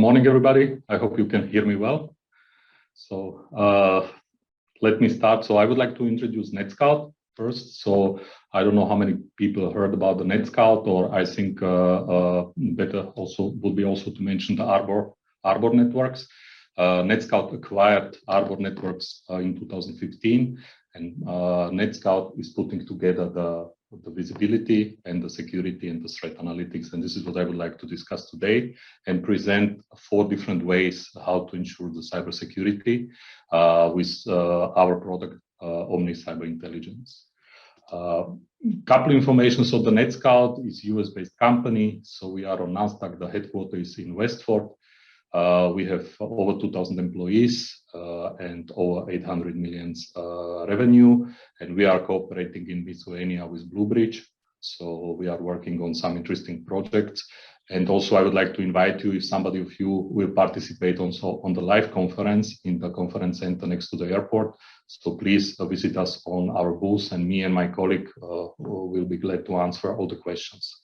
morning, everybody. I hope you can hear me well. So let me start. So I would like to introduce NETSCOUT first. So I don't know how many people heard about the NETSCOUT, or I think better also would be also to mention the Arbor Networks. NETSCOUT acquired Arbor Networks in 2015, and NETSCOUT is putting together the visibility and the security and the threat analytics. And this is what I would like to discuss today and present 4 different ways how to ensure the cybersecurity with our product, Omnis Cyber Intelligence. Couple information. So the NETSCOUT is US-based company. So we are on NASDAQ. The headquarters is in Westford. We have over 2,000 employees and over 800 million revenue, and we are cooperating in Lithuania with Bluebridge. So we are working on some interesting projects. And also I would like to invite you, if somebody of you will participate also on the live conference in the conference center next to the airport. So please visit us on our booth, and me and my colleague will be glad to answer all the questions.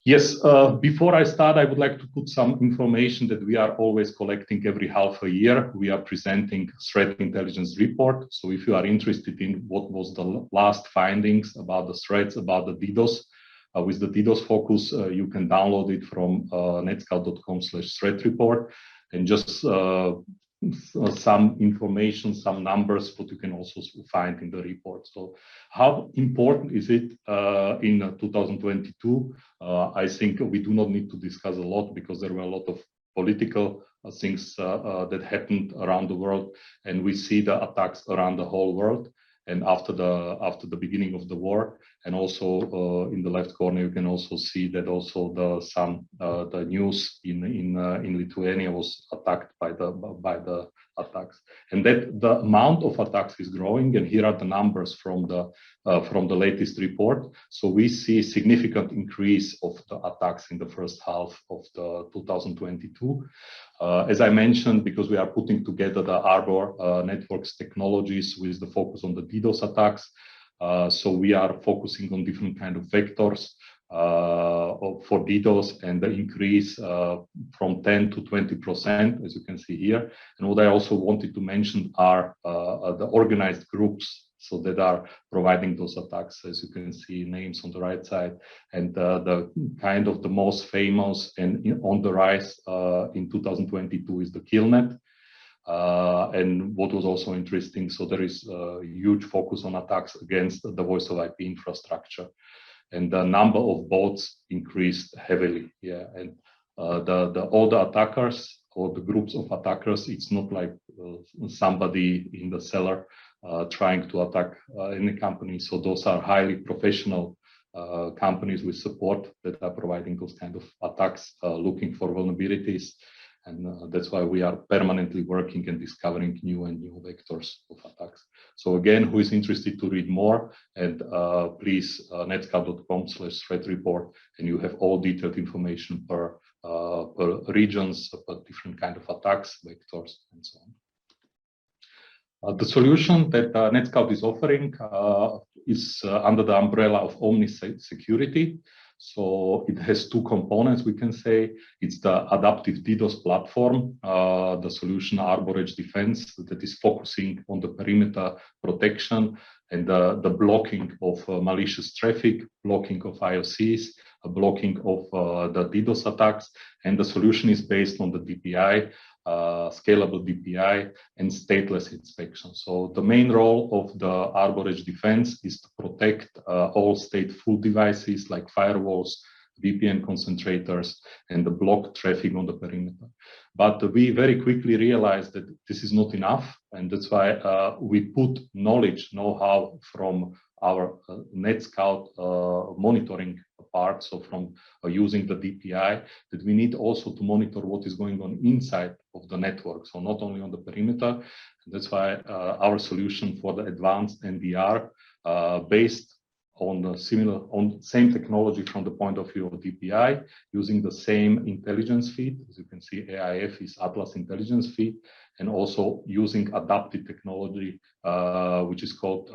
Yes, before I start, I would like to put some information that we are always collecting every half a year. We are presenting threat intelligence report. So if you are interested in what was the last findings about the threats, about the DDoS, with the DDoS focus, you can download it from netscout.com/threat report, and just some information, some numbers, what you can also find in the report. So how important is it in 2022? I think we do not need to discuss a lot, because there were a lot of political things that happened around the world, and we see the attacks around the whole world. And after the beginning of the war, and also in the left corner, you can also see that also the news in Lithuania was attacked by the attacks, and that the amount of attacks is growing. And here are the numbers from the latest report. So we see significant increase of the attacks in the first half of the 2022. As I mentioned, because we are putting together the Arbor Networks technologies with the focus on the DDoS attacks. So we are focusing on different kind of vectors for DDoS, and the increase from 10 to 20%, as you can see here. And what I also wanted to mention are the organized groups, so that are providing those attacks, as you can see names on the right side. And the kind of the most famous and on the rise in 2022 is the Killnet. And what was also interesting, so there is a huge focus on attacks against the voice over IP infrastructure, and the number of bots increased heavily. Yeah, and all the attackers or the groups of attackers, it's not like somebody in the cellar trying to attack any company. So those are highly professional companies with support that are providing those kind of attacks, looking for vulnerabilities. And that's why we are permanently working and discovering new and new vectors of attacks. So again, who is interested to read more, and please netscout.com/threat report, and you have all detailed information per regions, per different kind of attacks, vectors, and so on. The solution that NETSCOUT is offering is under the umbrella of Omnis Security. So it has 2 components, we can say. It's the adaptive DDoS platform, the solution Arbor Edge Defense, that is focusing on the perimeter protection and the blocking of malicious traffic, blocking of IOCs, blocking of the DDoS attacks. And the solution is based on the DPI, scalable DPI, and stateless inspection. So the main role of the Arbor Edge Defense is to protect all stateful devices like firewalls, VPN concentrators, and the block traffic on the perimeter. But we very quickly realized that this is not enough, and that's why we put know-how from our NETSCOUT monitoring part, so from using the DPI, that we need also to monitor what is going on inside of the network, so not only on the perimeter. And that's why our solution for the advanced NDR, based on the same technology from the point of view of DPI, using the same intelligence feed. As you can see, AIF is Atlas Intelligence Feed, and also using adaptive technology, which is called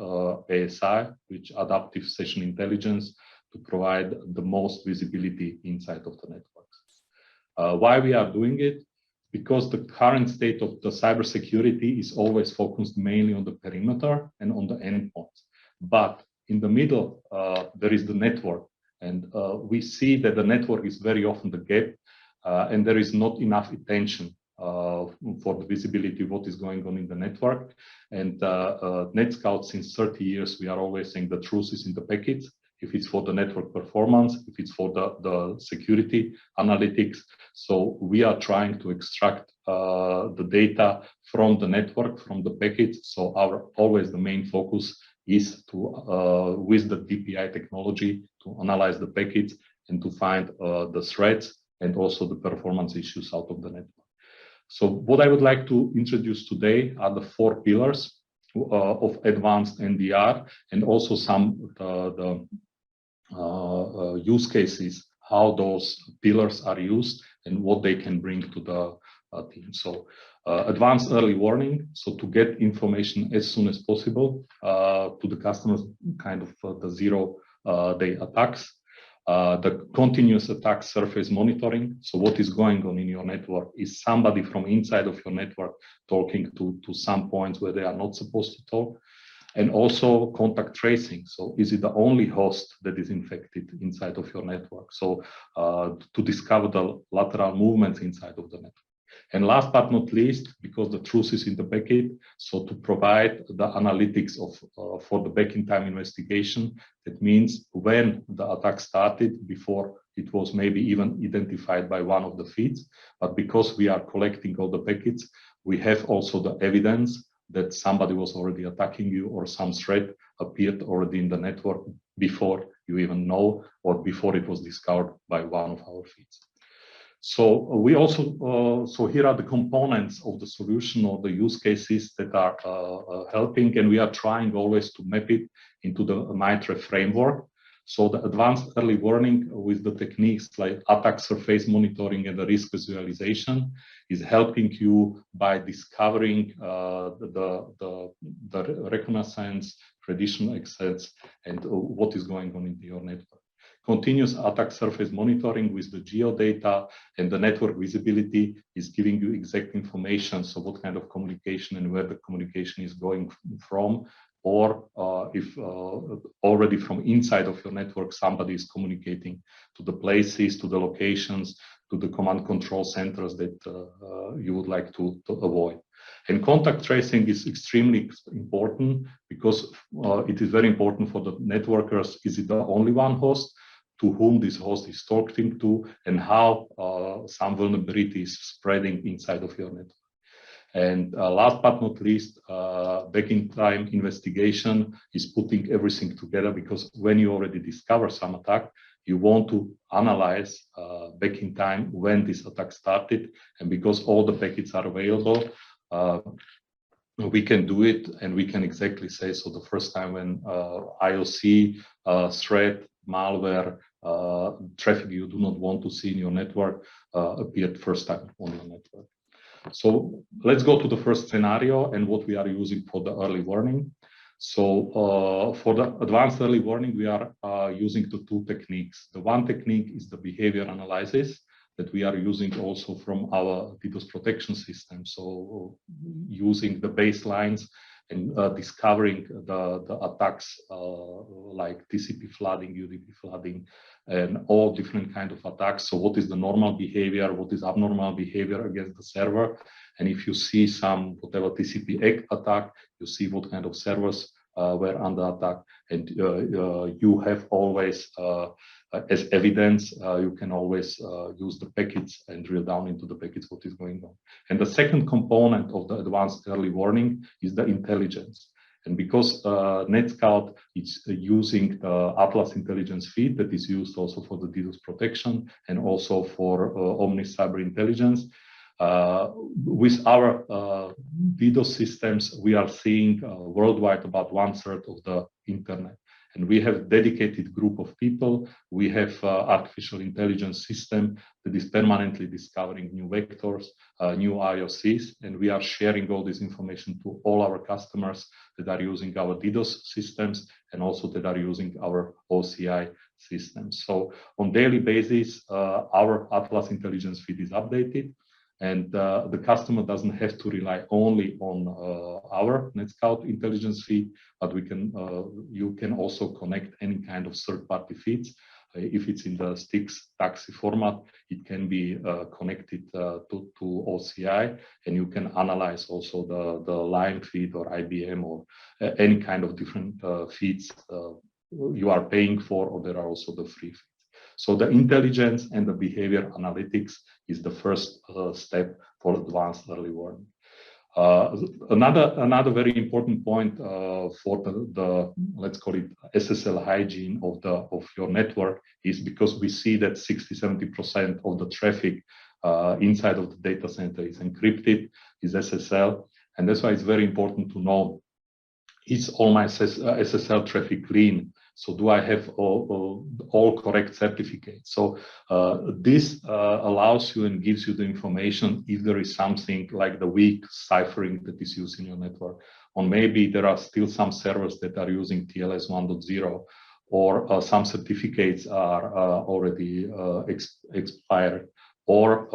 ASI, which Adaptive Session Intelligence, to provide the most visibility inside of the networks. Why we are doing it? Because the current state of the cybersecurity is always focused mainly on the perimeter and on the endpoints. But in the middle, there is the network. And we see that the network is very often the gap, and there is not enough attention for the visibility of what is going on in the network. And NETSCOUT, since 30 years, we are always saying the truth is in the packets. If it's for the network performance, if it's for the security analytics. So we are trying to extract the data from the network, from the packets. So always the main focus is to, with the DPI technology, to analyze the packets and to find the threats and also the performance issues out of the network. So what I would like to introduce today are the 4 pillars of advanced NDR, and also some use cases, how those pillars are used and what they can bring to the team. So advanced early warning, so to get information as soon as possible to the customers, kind of the zero-day attacks. The continuous attack surface monitoring. So what is going on in your network? Is somebody from inside of your network talking to some points where they are not supposed to talk? And also contact tracing. So is it the only host that is infected inside of your network? So to discover the lateral movements inside of the network. And last but not least, because the truth is in the packet, so to provide the analytics of for the back-in-time investigation. That means when the attack started, before it was maybe even identified by one of the feeds, but because we are collecting all the packets, we have also the evidence that somebody was already attacking you or some threat appeared already in the network before you even know, or before it was discovered by one of our feeds. So we also, so here are the components of the solution or the use cases that are helping, and we are trying always to map it into the MITRE framework. So the advanced early warning with the techniques like attack surface monitoring and the risk visualization is helping you by discovering the reconnaissance, traditional access, and what is going on in your network. Continuous attack surface monitoring with the geodata and the network visibility is giving you exact information. So what kind of communication and where the communication is going from, or if already from inside of your network, somebody is communicating to the places, to the locations, to the command control centers that you would like to avoid. And contact tracing is extremely important because it is very important for the networkers. Is it the only one host? To whom this host is talking to, and how some vulnerability is spreading inside of your network. And last but not least, back-in-time investigation is putting everything together, because when you already discover some attack, you want to analyze back in time when this attack started, and because all the packets are available, we can do it, and we can exactly say, so the first time when IOC, threat, malware, traffic you do not want to see in your network appeared first time on your network. So let's go to the first scenario and what we are using for the early warning. So for the advanced early warning, we are using the 2 techniques. The one technique is the behavior analysis that we are using also from our DDoS protection system. So using the baselines and discovering the attacks like TCP flooding, UDP flooding, and all different kind of attacks. So what is the normal behavior? What is abnormal behavior against the server? And if you see some whatever TCP attack, you see what kind of servers were under attack, and you have always as evidence, you can always use the packets and drill down into the packets what is going on. And the second component of the advanced early warning is the intelligence. And because NETSCOUT is using the Atlas intelligence feed that is used also for the DDoS protection and also for Omnis Cyber Intelligence, with our DDoS systems, we are seeing worldwide about 1/3 of the internet. And we have dedicated group of people. We have artificial intelligence system that is permanently discovering new vectors, new IOCs, and we are sharing all this information to all our customers that are using our DDoS systems and also that are using our OCI systems. So on daily basis, our Atlas intelligence feed is updated, and the customer doesn't have to rely only on our NETSCOUT intelligence feed, but you can also connect any kind of third-party feeds. If it's in the STIX taxi format, it can be connected to OCI, and you can analyze also the Lime feed or IBM or any kind of different feeds you are paying for, or there are also the free feeds. So the intelligence and the behavior analytics is the first step for advanced early warning. Another very important point for the let's call it SSL hygiene of your network is because we see that 60-70% of the traffic inside of the data center is encrypted, is SSL, and that's why it's very important to know, is all my SSL traffic clean? So do I have all correct certificates? So this allows you and gives you the information if there is something like the weak ciphering that is used in your network, or maybe there are still some servers that are using TLS 1.0, or some certificates are already expired, or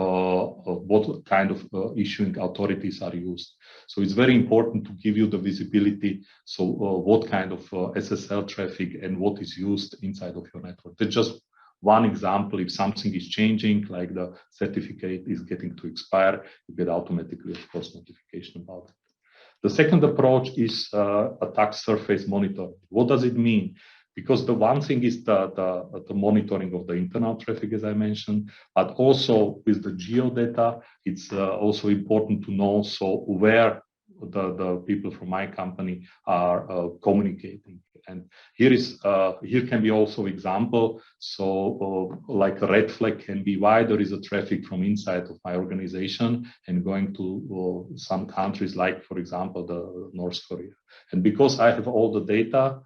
what kind of issuing authorities are used. So it's very important to give you the visibility. So what kind of SSL traffic and what is used inside of your network. That's just one example. If something is changing, like the certificate is getting to expire, you get automatically, of course, notification about it. The second approach is attack surface monitoring. What does it mean? Because the one thing is the monitoring of the internal traffic, as I mentioned, but also with the geo data, it's also important to know so where the people from my company are communicating. And here can be also example. So like a red flag can be why there is a traffic from inside of my organization and going to some countries, like for example the North Korea. And because I have all the data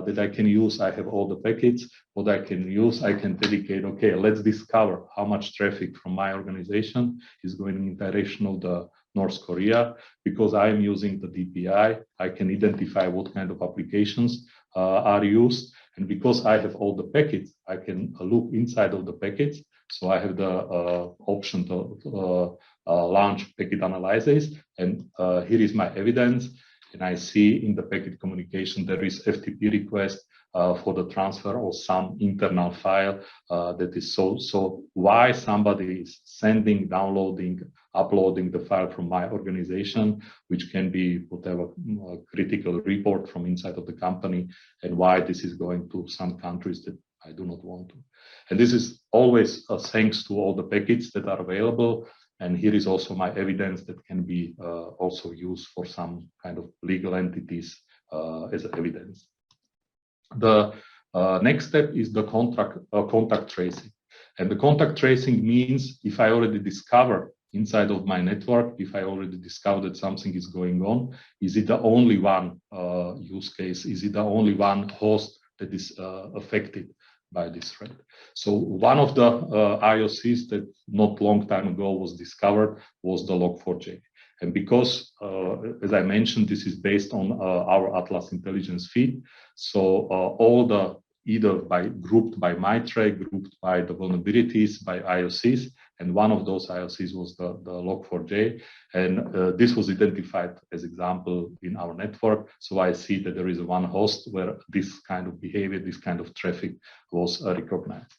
that I can use, I have all the packets, what I can use, I can dedicate, okay, let's discover how much traffic from my organization is going in direction of the North Korea. Because I am using the DPI, I can identify what kind of applications are used. And because I have all the packets, I can look inside of the packets. So I have the option to launch packet analysis. And here is my evidence. And I see in the packet communication there is FTP request for the transfer of some internal file that is so why somebody is sending, downloading, uploading the file from my organization, which can be whatever critical report from inside of the company, and why this is going to some countries that I do not want to. And this is always thanks to all the packets that are available. And here is also my evidence that can be also used for some kind of legal entities as evidence. The next step is the contact tracing. And the contact tracing means if I already discover inside of my network, if I already discovered that something is going on, is it the only one use case? Is it the only one host that is affected by this threat? So one of the IOCs that not long time ago was discovered was the Log4j. And because, as I mentioned, this is based on our Atlas intelligence feed. So all the either grouped by MITRE, grouped by the vulnerabilities by IOCs, and one of those IOCs was the Log4j, and this was identified as example in our network. So I see that there is one host where this kind of behavior, this kind of traffic was recognized.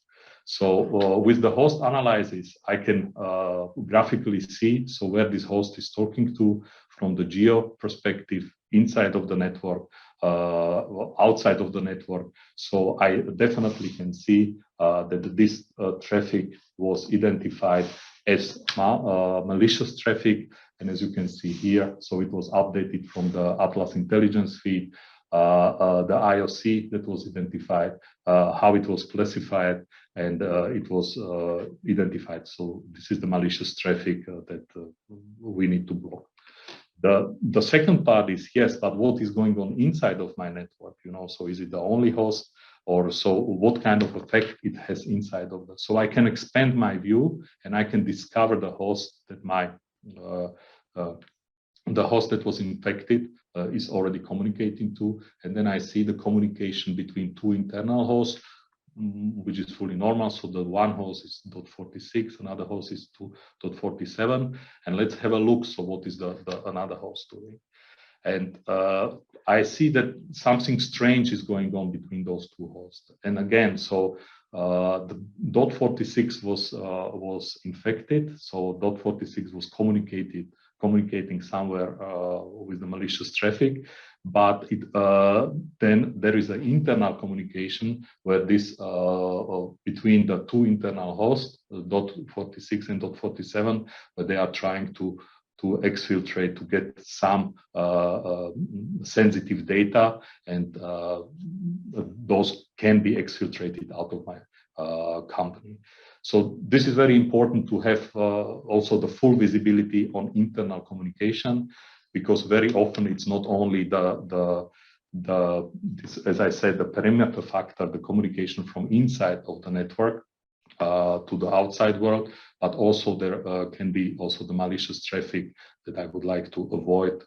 So with the host analysis, I can graphically see so where this host is talking to from the geo perspective, inside of the network, outside of the network. So I definitely can see that this traffic was identified as malicious traffic. And as you can see here, so it was updated from the Atlas intelligence feed, the IOC that was identified, how it was classified, and it was identified. So this is the malicious traffic that we need to block. The second part is, yes, but what is going on inside of my network? So is it the only host, or so what kind of effect it has inside of that? So I can expand my view, and I can discover the host that the host that was infected is already communicating to, and then I see the communication between two internal hosts, which is fully normal. So the one host is .46, another host is 2.47, and let's have a look. So what is the another host doing? And I see that something strange is going on between those two hosts. And again, so the .46 was infected. So .46 was communicating somewhere with the malicious traffic, but then there is an internal communication where this between the two internal hosts, .46 and .47, where they are trying to exfiltrate, to get some sensitive data, and those can be exfiltrated out of my company. So this is very important to have also the full visibility on internal communication, because very often it's not only this, as I said, the perimeter factor, the communication from inside of the network to the outside world, but also there can be also the malicious traffic that I would like to avoid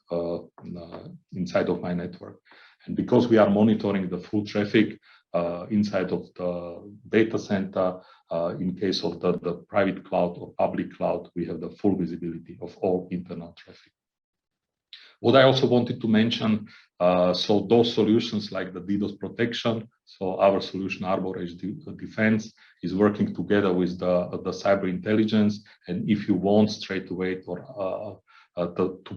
inside of my network. And because we are monitoring the full traffic inside of the data center, in case of the private cloud or public cloud, we have the full visibility of all internal traffic. What I also wanted to mention, so those solutions like the DDoS protection, so our solution Arbor Edge Defense is working together with the cyber intelligence. And if you want straight away to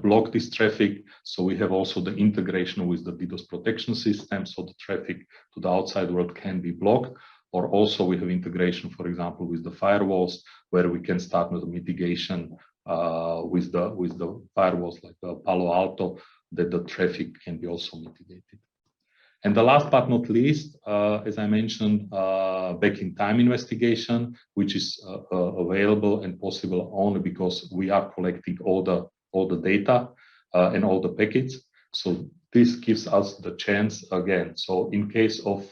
block this traffic, so we have also the integration with the DDoS protection system, so the traffic to the outside world can be blocked. Or also we have integration, for example, with the firewalls, where we can start with the mitigation with the firewalls like Palo Alto, that the traffic can be also mitigated. And the last but not least, as I mentioned, back-in-time investigation, which is available and possible only because we are collecting all the data and all the packets. So this gives us the chance again. So in case of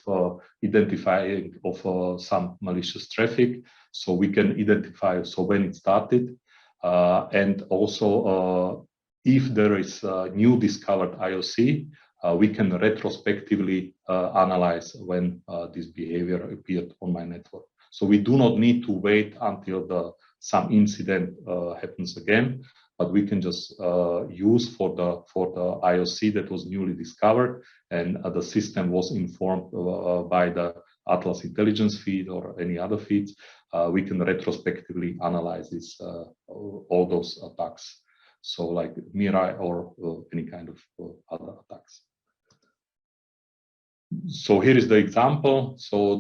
identifying of some malicious traffic, so we can identify when it started, and also if there is a new discovered IOC, we can retrospectively analyze when this behavior appeared on my network. So we do not need to wait until some incident happens again, but we can just use for the IOC that was newly discovered, and the system was informed by the Atlas intelligence feed or any other feeds. We can retrospectively analyze this, all those attacks. So like Mirai or any kind of other attacks. So here is the example. So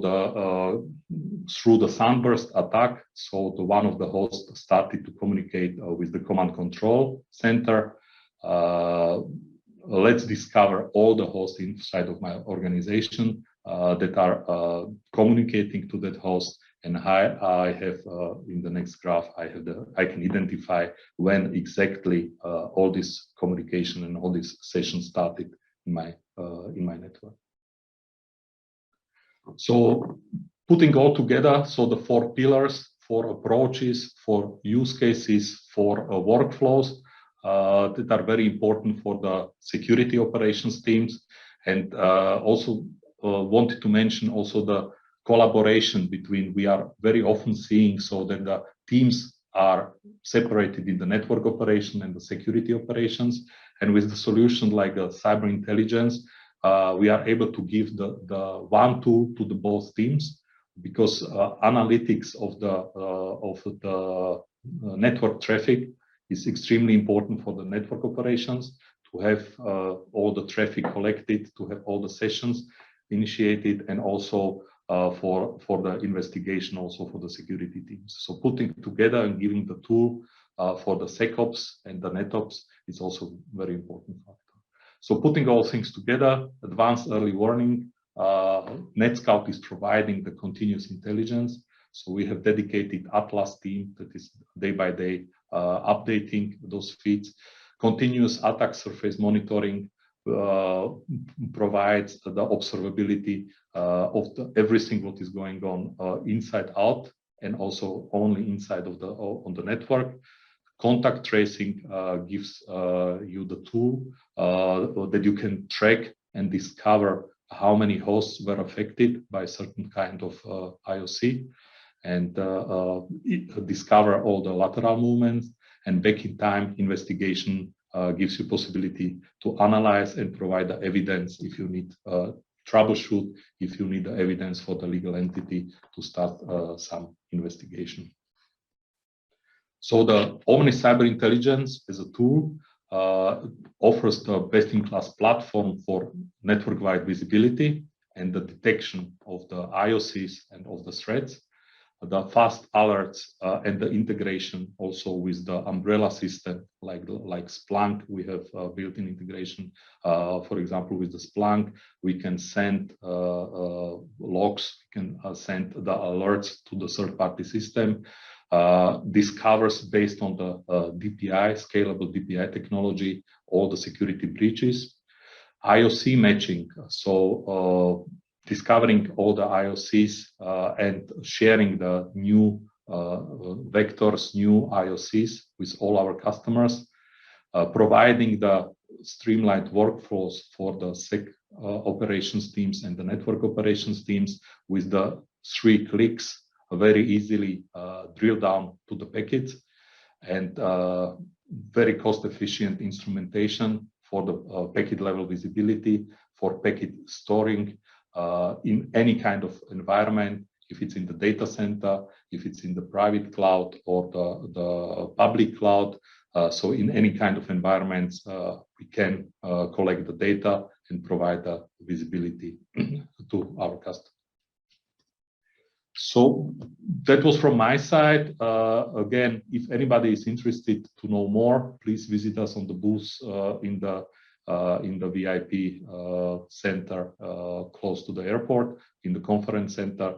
through the Sunburst attack, so one of the hosts started to communicate with the command control center. Let's discover all the hosts inside of my organization that are communicating to that host. And I have in the next graph, I can identify when exactly all this communication and all these sessions started in my network. So putting all together, so the 4 pillars, 4 approaches, 4 use cases, 4 workflows that are very important for the security operations teams. And also wanted to mention also the collaboration between, we are very often seeing so that the teams are separated in the network operation and the security operations. And with the solution like the cyber intelligence, we are able to give the one tool to the both teams, because analytics of the network traffic is extremely important for the network operations, to have all the traffic collected, to have all the sessions initiated, and also for the investigation, also for the security teams. So putting together and giving the tool for the SecOps and the NetOps is also very important factor. So putting all things together, advanced early warning, NETSCOUT is providing the continuous intelligence. So we have dedicated Atlas team that is day by day updating those feeds. continuous attack surface monitoring provides the observability of everything what is going on inside out, and also only inside of on the network. Contact tracing gives you the tool that you can track and discover how many hosts were affected by a certain kind of IOC, and discover all the lateral movements. And back in time investigation gives you possibility to analyze and provide the evidence if you need troubleshoot, if you need the evidence for the legal entity to start some investigation. So the Omnis Cyber Intelligence as a tool offers the best-in-class platform for network-wide visibility and the detection of the IOCs and of the threats, the fast alerts and the integration also with the umbrella system like Splunk. We have built-in integration. For example, with the Splunk, we can send logs, we can send the alerts to the third-party system. Discovers based on the DPI, scalable DPI technology, all the security breaches. IOC matching, so discovering all the IOCs and sharing the new vectors, new IOCs with all our customers, providing the streamlined workflows for the SEC operations teams and the network operations teams with the 3 clicks, very easily drill down to the packets, and very cost-efficient instrumentation for the packet level visibility, for packet storing in any kind of environment, if it's in the data center, if it's in the private cloud or the public cloud. So in any kind of environments, we can collect the data and provide the visibility to our customers. So that was from my side. Again, if anybody is interested to know more, please visit us on the booth in the VIP center close to the airport, in the conference center.